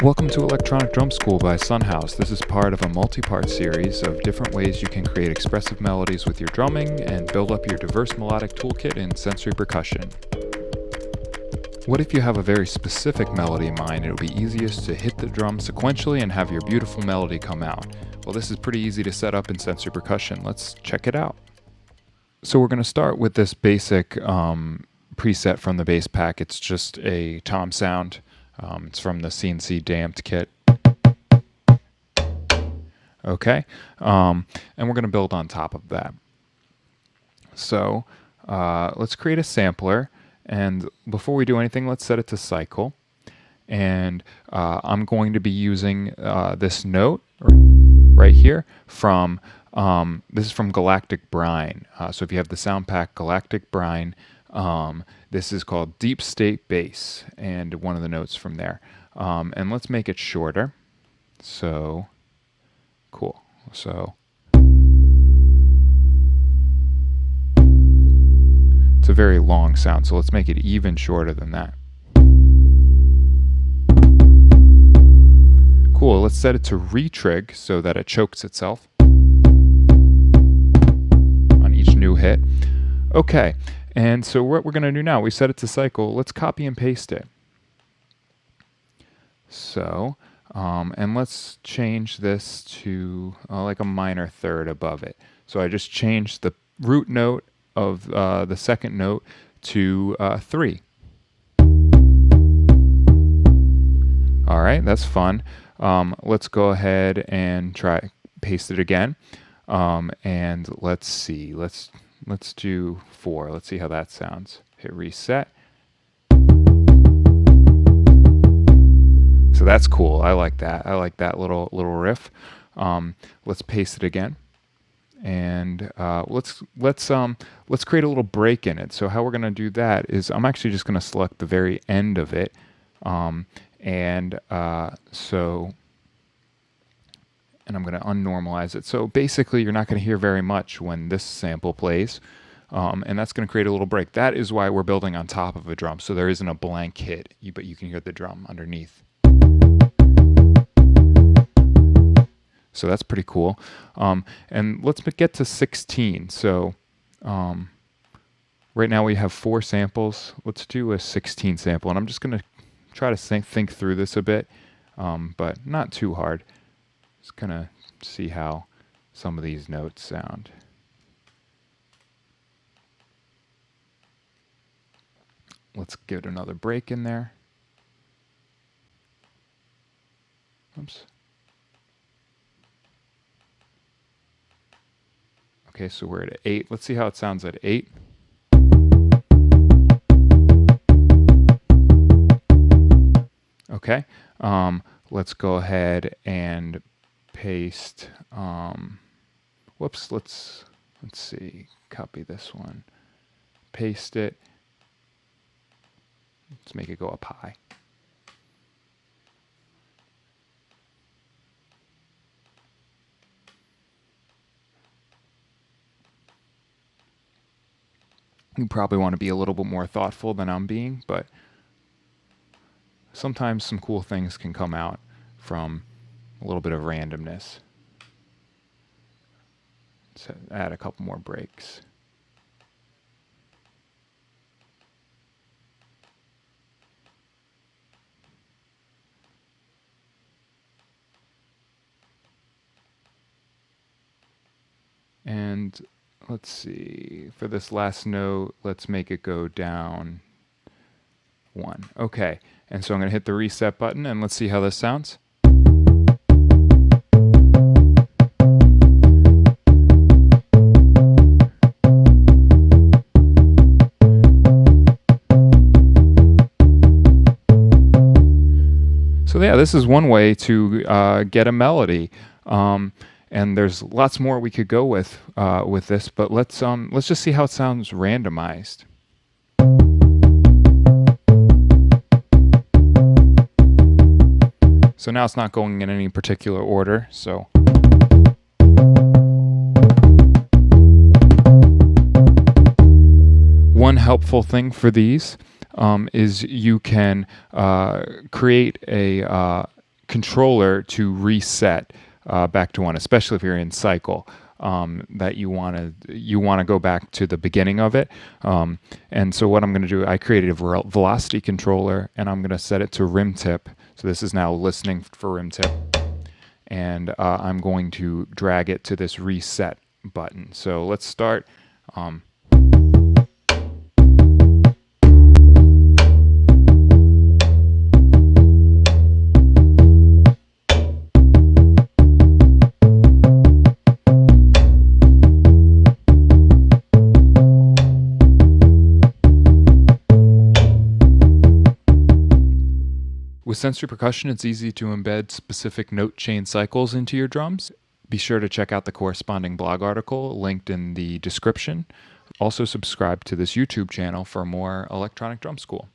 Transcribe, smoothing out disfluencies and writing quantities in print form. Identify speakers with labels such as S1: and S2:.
S1: Welcome to Electronic Drum School by Sunhouse. This is part of a multi-part series of different ways you can create expressive melodies with your drumming and build up your diverse melodic toolkit in sensory percussion. What if you have a very specific melody in mind? It'll be easiest to hit the drum sequentially and have your beautiful melody come out. Well, this is pretty easy to set up in sensory percussion. Let's check it out. So we're going to start with this basic preset from the bass pack. It's just a tom sound. It's from the CNC damped kit. Okay, and we're going to build on top of that. So let's create a sampler, and before we do anything, let's set it to cycle. And I'm going to be using this note right here from, this is from Galactic Brine. So if you have the sound pack Galactic Brine, this is called Deep State Bass, and one of the notes from there. And let's make it shorter. So, cool. So, it's a very long sound, so let's make it even shorter than that. Cool, let's set it to retrig so that it chokes itself on each new hit. Okay. And so what we're going to do now, we set it to cycle. Let's copy and paste it. So, and let's change this to like a minor third above it. So I just changed the root note of the second note to 3. All right, that's fun. Let's go ahead and paste it again. And let's see, let's do 4. Let's see how that sounds. Hit reset. So that's cool. I like that. I like that little riff. Let's paste it again, and let's create a little break in it. So how we're going to do that is I'm actually just going to select the very end of it, and I'm going to unnormalize it. So basically, you're not going to hear very much when this sample plays, and that's going to create a little break. That is why we're building on top of a drum, so there isn't a blank hit, but you can hear the drum underneath. So that's pretty cool. And let's get to 16. So right now we have 4 samples. Let's do a 16 sample, and I'm just going to try to think through this a bit, but not too hard. Just gonna see how some of these notes sound. Let's give it another break in there. Oops. Okay, so we're at 8. Let's see how it sounds at 8. Okay, let's go ahead and paste, whoops, let's see, copy this one, paste it, let's make it go up high. You probably want to be a little bit more thoughtful than I'm being, but sometimes some cool things can come out from a little bit of randomness. Let's add a couple more breaks. And let's see, for this last note, let's make it go down 1. Okay, and so I'm going to hit the reset button, and let's see how this sounds. So yeah, this is one way to get a melody, and there's lots more we could go with this. But let's just see how it sounds randomized. So now it's not going in any particular order. So. One helpful thing for these is you can create a controller to reset back to 1, especially if you're in cycle. That you want to go back to the beginning of it. And so what I'm going to do, I created a velocity controller, and I'm going to set it to rim tip. So this is now listening for rim tip, and I'm going to drag it to this reset button. So let's start. With Sensory Percussion, it's easy to embed specific note chain cycles into your drums. Be sure to check out the corresponding blog article linked in the description. Also subscribe to this YouTube channel for more electronic drum school.